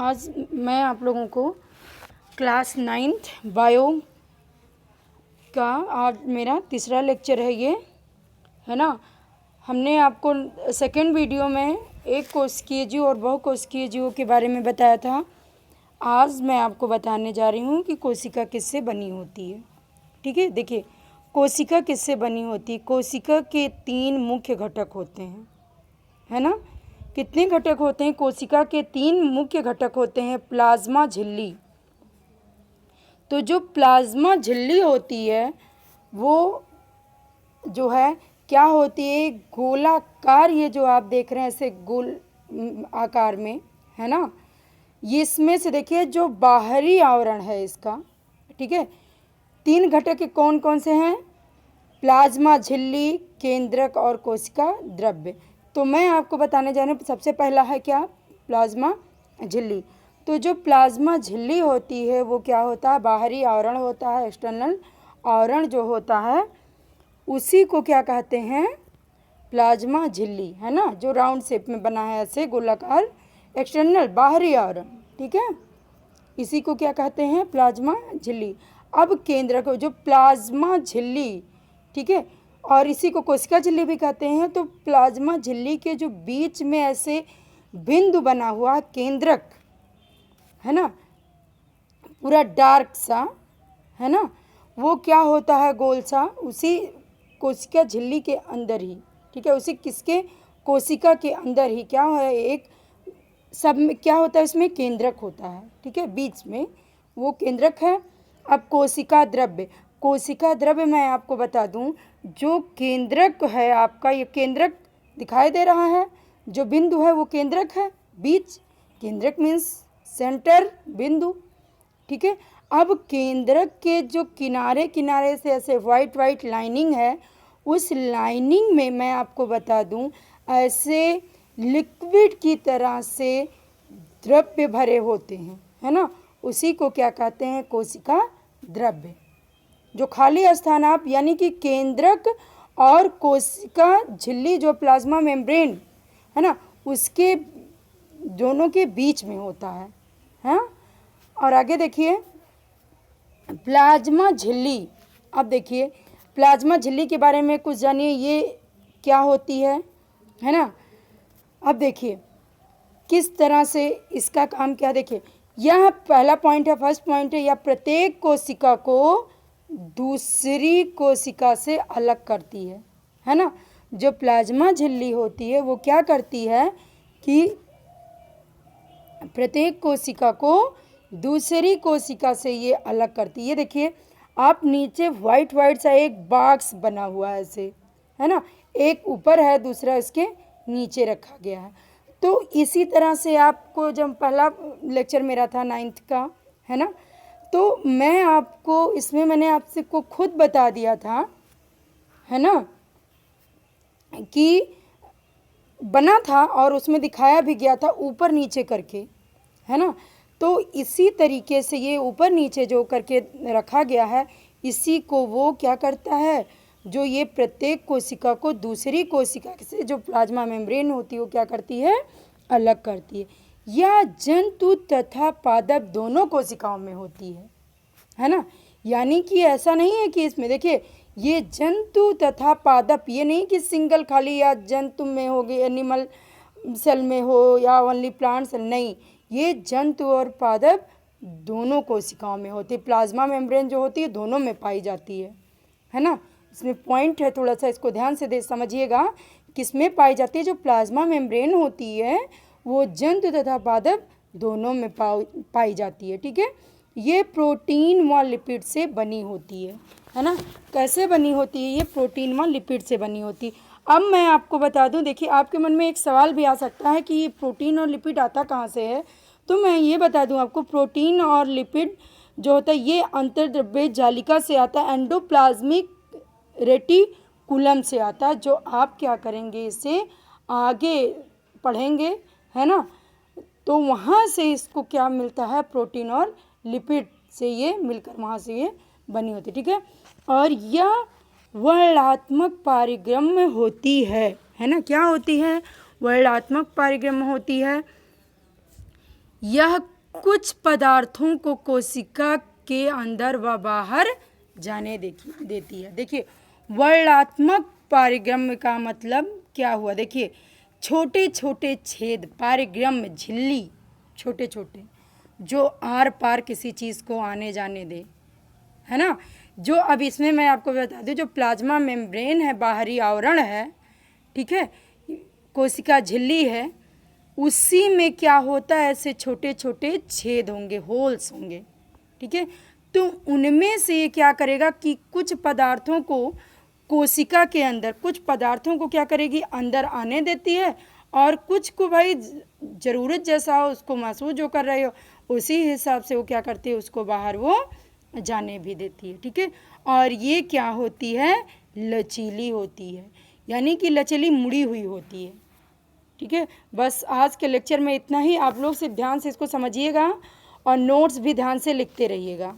आज मैं आप लोगों को क्लास 9th बायो का आज मेरा तीसरा लेक्चर है ये, है ना। हमने आपको सेकेंड वीडियो में एक कोशिकीय जीव और बहुकोशिकीय जीवों के बारे में बताया था। आज मैं आपको बताने जा रही हूँ कि कोशिका किससे बनी होती है। ठीक है, देखिए कोशिका किससे बनी होती है। कोशिका के 3 मुख्य घटक होते हैं, है ना। कितने घटक होते हैं? कोशिका के 3 मुख्य घटक होते हैं। प्लाज्मा झिल्ली, तो जो प्लाज्मा झिल्ली होती है वो जो है क्या होती है, गोलाकार, ये जो आप देख रहे हैं ऐसे गोल आकार में, है ना। ये इसमें से देखिए जो बाहरी आवरण है इसका, ठीक है। 3 घटक कौन कौन से हैं? प्लाज्मा झिल्ली, केंद्रक और कोशिका द्रव्य। तो मैं आपको बताने जा रही हूँ, सबसे पहला है क्या? प्लाज्मा झिल्ली। तो जो प्लाज्मा झिल्ली होती है वो क्या होता है? बाहरी आवरण होता है, एक्सटर्नल आवरण जो होता है उसी को क्या कहते हैं? प्लाज्मा झिल्ली, है ना, जो राउंड शेप में बना है ऐसे गोलाकार, एक्सटर्नल बाहरी आवरण, ठीक है, इसी को क्या कहते हैं? प्लाज्मा झिल्ली। अब केंद्रक जो प्लाज्मा झिल्ली, ठीक है, और इसी को कोशिका झिल्ली भी कहते हैं। तो प्लाज्मा झिल्ली के जो बीच में ऐसे बिंदु बना हुआ केंद्रक, है ना, पूरा डार्क सा, है ना, वो क्या होता है? गोल सा, उसी कोशिका झिल्ली के अंदर ही, ठीक है, उसी किसके? कोशिका के अंदर ही क्या है, एक सब में क्या होता है, इसमें केंद्रक होता है, ठीक है, बीच में वो केंद्रक है। अब कोशिका द्रव्य, कोशिका द्रव्य मैं आपको बता दूं, जो केंद्रक है आपका, ये केंद्रक दिखाई दे रहा है, जो बिंदु है वो केंद्रक है, बीच, केंद्रक मीन्स सेंटर बिंदु, ठीक है। अब केंद्रक के जो किनारे किनारे से ऐसे वाइट वाइट लाइनिंग है, उस लाइनिंग में मैं आपको बता दूं ऐसे लिक्विड की तरह से द्रव्य भरे होते हैं, है ना, उसी को क्या कहते हैं? कोशिका द्रव्य। जो खाली स्थान आप यानी कि केंद्रक और कोशिका झिल्ली जो प्लाज्मा मेम्ब्रेन है ना, उसके दोनों के बीच में होता है, हाँ। और आगे देखिए प्लाज्मा झिल्ली। अब देखिए प्लाज्मा झिल्ली के बारे में कुछ जानिए, ये क्या होती है ना। अब देखिए किस तरह से इसका काम क्या, देखिए यह पहला पॉइंट है, फर्स्ट पॉइंट है, या प्रत्येक कोशिका को दूसरी कोशिका से अलग करती है ना। जो प्लाज्मा झिल्ली होती है वो क्या करती है कि प्रत्येक कोशिका को दूसरी कोशिका से ये अलग करती है। ये देखिए आप नीचे वाइट वाइट सा एक बॉक्स बना हुआ है ऐसे, है ना, एक ऊपर है दूसरा इसके नीचे रखा गया है। तो इसी तरह से आपको जब पहला लेक्चर मेरा था 9th का, है ना, तो मैं आपको इसमें मैंने आपसे को खुद बता दिया था, है ना, कि बना था और उसमें दिखाया भी गया था ऊपर नीचे करके, है ना। तो इसी तरीके से ये ऊपर नीचे जो करके रखा गया है, इसी को वो क्या करता है, जो ये प्रत्येक कोशिका को दूसरी कोशिका से जो प्लाज्मा मेम्ब्रेन होती है वो क्या करती है? अलग करती है। यह जंतु तथा पादप दोनों कोशिकाओं में होती है ना। यानी कि ऐसा नहीं है कि इसमें देखिए ये जंतु तथा पादप, ये नहीं कि सिंगल खाली या जंतु में हो गए, एनिमल सेल में हो या ओनली प्लांट सेल, नहीं, ये जंतु और पादप दोनों कोशिकाओं में होती है। प्लाज्मा मेम्ब्रेन जो होती है दोनों में पाई जाती है ना। इसमें पॉइंट है, थोड़ा सा इसको ध्यान से समझिएगा, किसमें पाई जाती है? जो प्लाज्मा मेम्ब्रेन होती है वो जंतु तथा पादप दोनों में पाई जाती है, ठीक है। ये प्रोटीन व लिपिड से बनी होती है ना। कैसे बनी होती है? ये प्रोटीन व लिपिड से बनी होती है। अब मैं आपको बता दूं, देखिए आपके मन में एक सवाल भी आ सकता है कि ये प्रोटीन और लिपिड आता कहाँ से है। तो मैं ये बता दूं आपको, प्रोटीन और लिपिड जो होता है ये अंतर्द्रव्य जालिका से आता है, एंडोप्लाज्मिक रेटिकुलम से आता है, जो आप क्या करेंगे इसे आगे पढ़ेंगे, है ना। तो वहाँ से इसको क्या मिलता है? प्रोटीन और लिपिड से ये मिलकर वहाँ से ये बनी होती है, ठीक है। और यह वर्णात्मक पारिगम्य होती है ना। क्या होती है? वर्णात्मक पारिगम्य होती है। यह कुछ पदार्थों को कोशिका के अंदर व बाहर जाने देती है। देखिए वर्णात्मक पारिगम्य का मतलब क्या हुआ, देखिए छोटे छोटे छेद, पारिगम्य झिल्ली, छोटे छोटे जो आर पार किसी चीज़ को आने जाने दे, है ना। जो अब इसमें मैं आपको बता दूं, जो प्लाज्मा मेम्ब्रेन है, बाहरी आवरण है, ठीक है, कोशिका झिल्ली है, उसी में क्या होता है, ऐसे छोटे छोटे छेद होंगे, होल्स होंगे, ठीक है। तो उनमें से ये क्या करेगा कि कुछ पदार्थों को कोशिका के अंदर, कुछ पदार्थों को क्या करेगी, अंदर आने देती है, और कुछ को भाई ज़रूरत जैसा हो, उसको महसूस जो कर रहे हो उसी हिसाब से वो क्या करती है, उसको बाहर वो जाने भी देती है, ठीक है। और ये क्या होती है, लचीली होती है, यानी कि लचीली मुड़ी हुई होती है, ठीक है। बस आज के लेक्चर में इतना ही। आप लोग सिर्फ ध्यान से इसको समझिएगा और नोट्स भी ध्यान से लिखते रहिएगा।